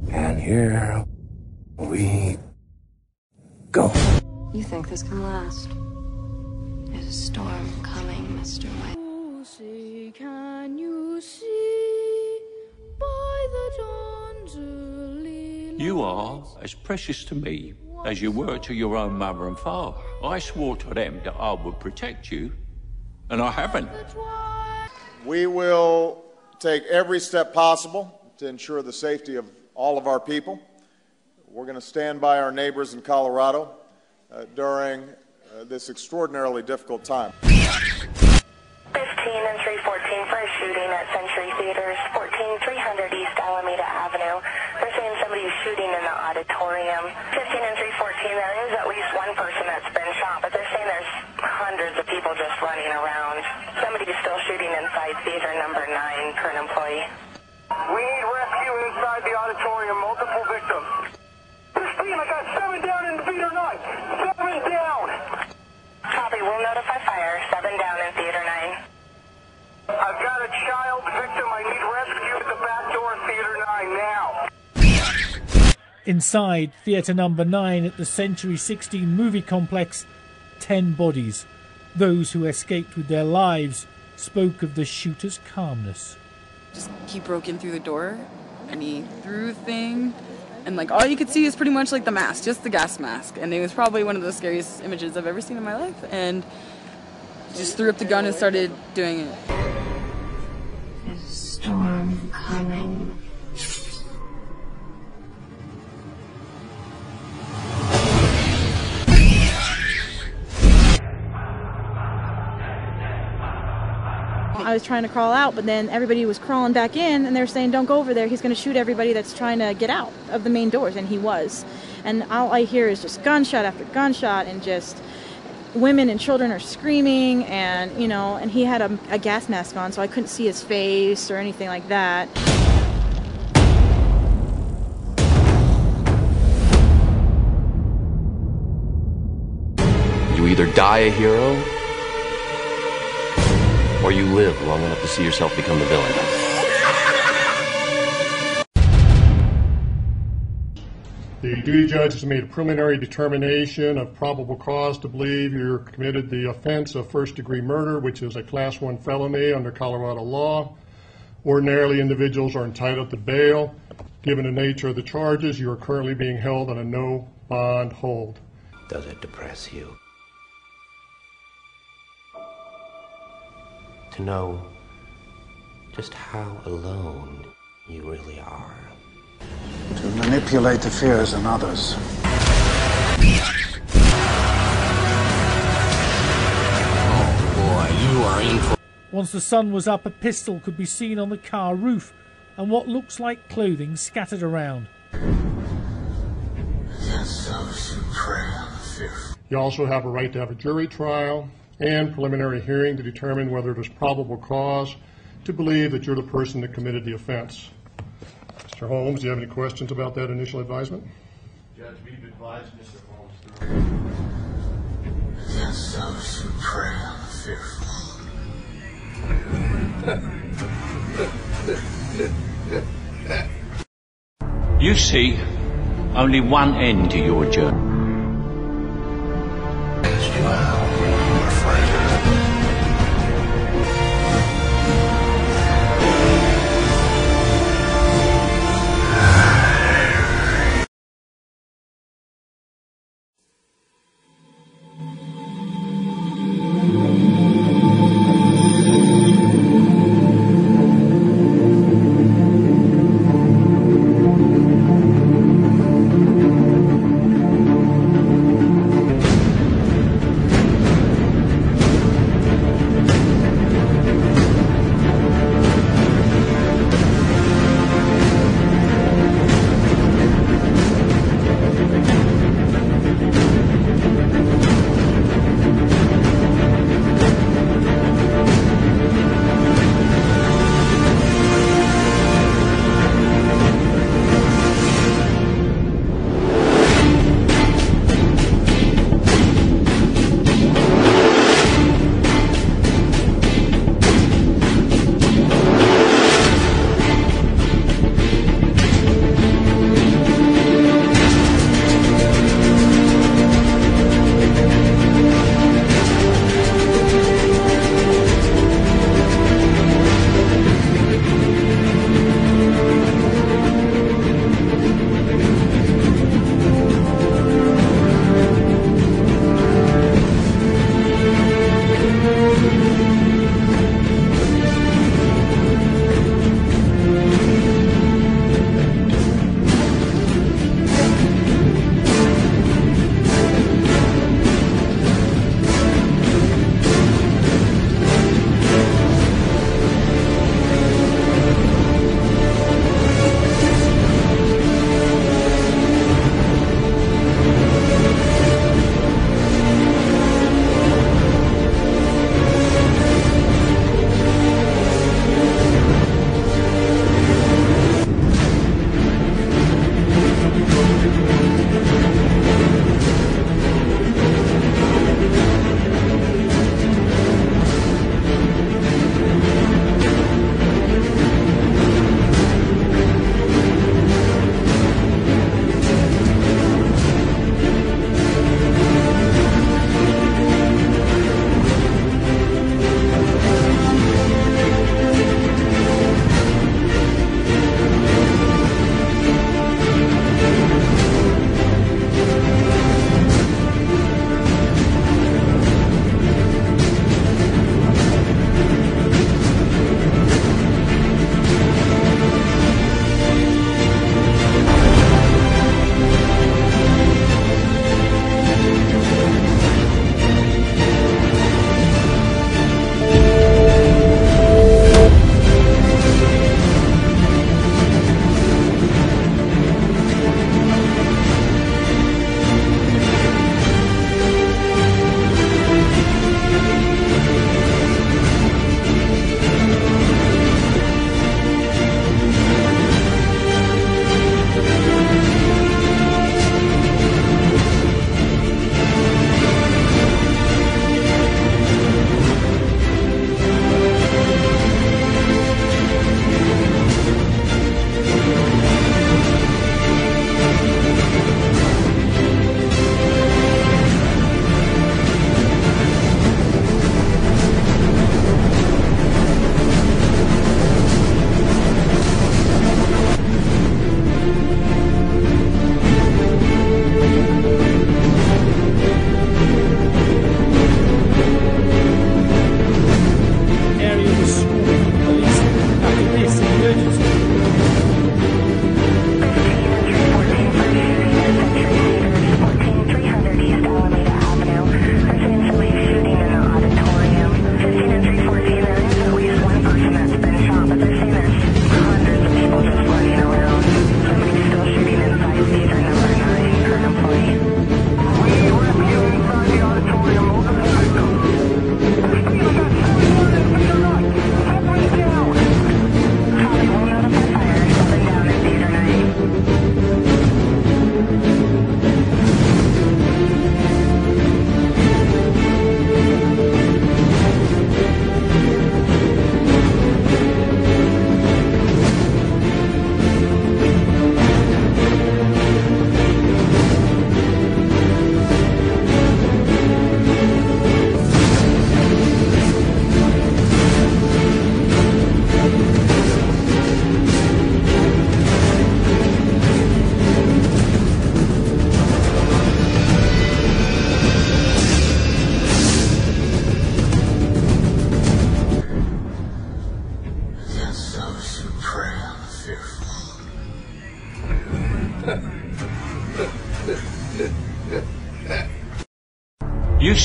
And here we go. You think this can last? There's a storm coming, Mr. White. Can you see by the dawn's early light? You are as precious to me as you were to your own mother and father. I swore to them that I would protect you, and I haven't. We will take every step possible to ensure the safety of all of our people. We're going to stand by our neighbors in Colorado during this extraordinarily difficult time. 15 and 314 for a shooting at Century Theaters, 14300 East Alameda Avenue. They're saying somebody's shooting in the auditorium. 15 and 314, there is at least one person that's been shot, but they're saying there's hundreds of people just running around. Somebody's still shooting inside theater number 9, current employee. We need rescue inside the auditorium, multiple victims. 15, I got 7 down in theater 9. 7 down. Copy, we'll notify fire. 7 down in theater 9. I've got a child victim. I need rescue at the back door of theater 9 now. Inside theatre number 9 at the Century 16 movie complex, 10 bodies. Those who escaped with their lives spoke of the shooter's calmness. He broke in through the door and he threw a thing, and like all you could see is pretty much like the mask, just the gas mask, and it was probably one of the scariest images I've ever seen in my life, and just threw up the gun and started doing it. There's a storm coming. I was trying to crawl out, but then everybody was crawling back in, and they were saying, don't go over there, he's going to shoot everybody that's trying to get out of the main doors, and he was. And all I hear is just gunshot after gunshot, and just women and children are screaming, and, you know, and he had a gas mask on, so I couldn't see his face or anything like that. You either die a hero, or you live long enough to see yourself become the villain. The duty judge has made a preliminary determination of probable cause to believe you committed the offense of first-degree murder, which is a Class 1 felony under Colorado law. Ordinarily, individuals are entitled to bail. Given the nature of the charges, you are currently being held on a no-bond hold. Does it depress you to know just how alone you really are? To manipulate the fears in others. Oh boy, you are in for... Once the sun was up, a pistol could be seen on the car roof and what looks like clothing scattered around. You also have a right to have a jury trial and preliminary hearing to determine whether there's probable cause to believe that you're the person that committed the offense. Mr. Holmes, do you have any questions about that initial advisement? Judge, we've advised Mr. Holmes through. Yes, those who prey on the fearful. You see only one end to your journey.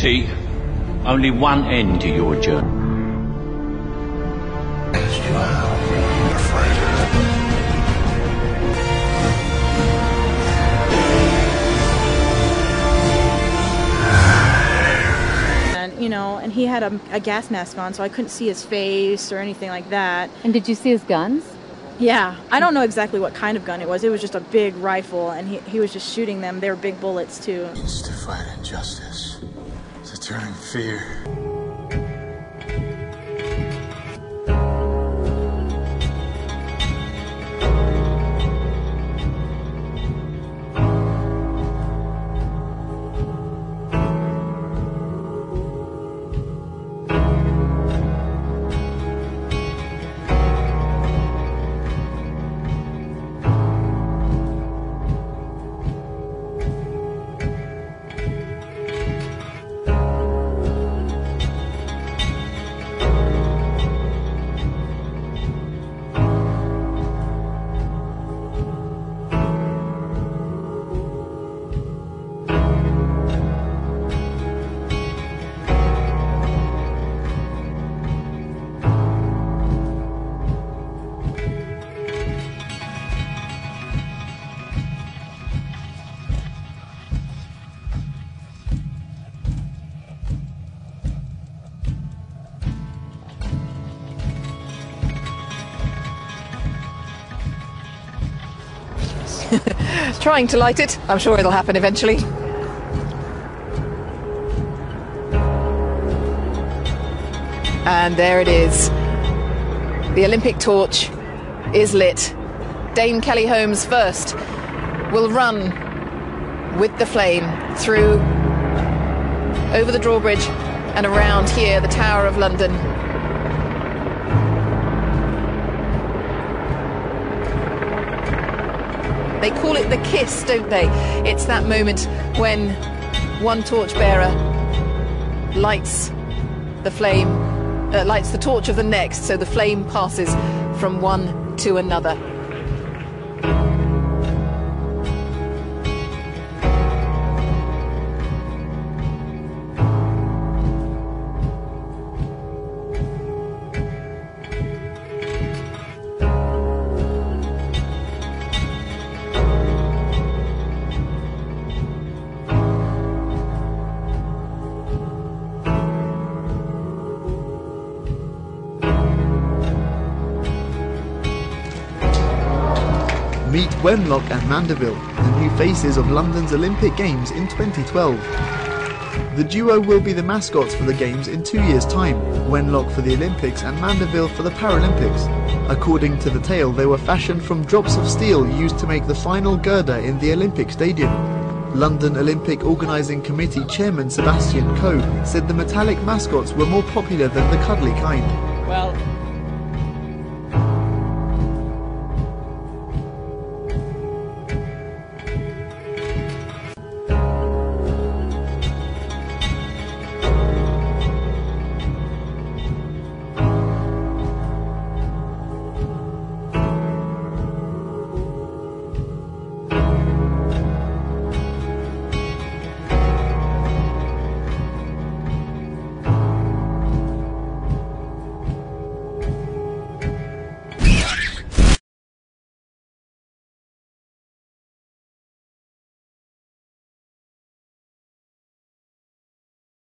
see only one end to your journey. And, you know, and he had a gas mask on, so I couldn't see his face or anything like that. And did you see his guns? Yeah, I don't know exactly what kind of gun it was. It was just a big rifle, and he was just shooting them. They were big bullets, too. It's to fight injustice, to turn fear. Trying to light it. I'm sure it'll happen eventually. And there it is. The Olympic torch is lit. Dame Kelly Holmes first will run with the flame through over the drawbridge and around here, the Tower of London. They call it the kiss, don't they? It's that moment when one torchbearer lights the flame, lights the torch of the next, so the flame passes from one to another. Meet Wenlock and Mandeville, the new faces of London's Olympic Games in 2012. The duo will be the mascots for the Games in 2 years' time, Wenlock for the Olympics and Mandeville for the Paralympics. According to the tale, they were fashioned from drops of steel used to make the final girder in the Olympic Stadium. London Olympic Organising Committee Chairman Sebastian Coe said the metallic mascots were more popular than the cuddly kind. Well,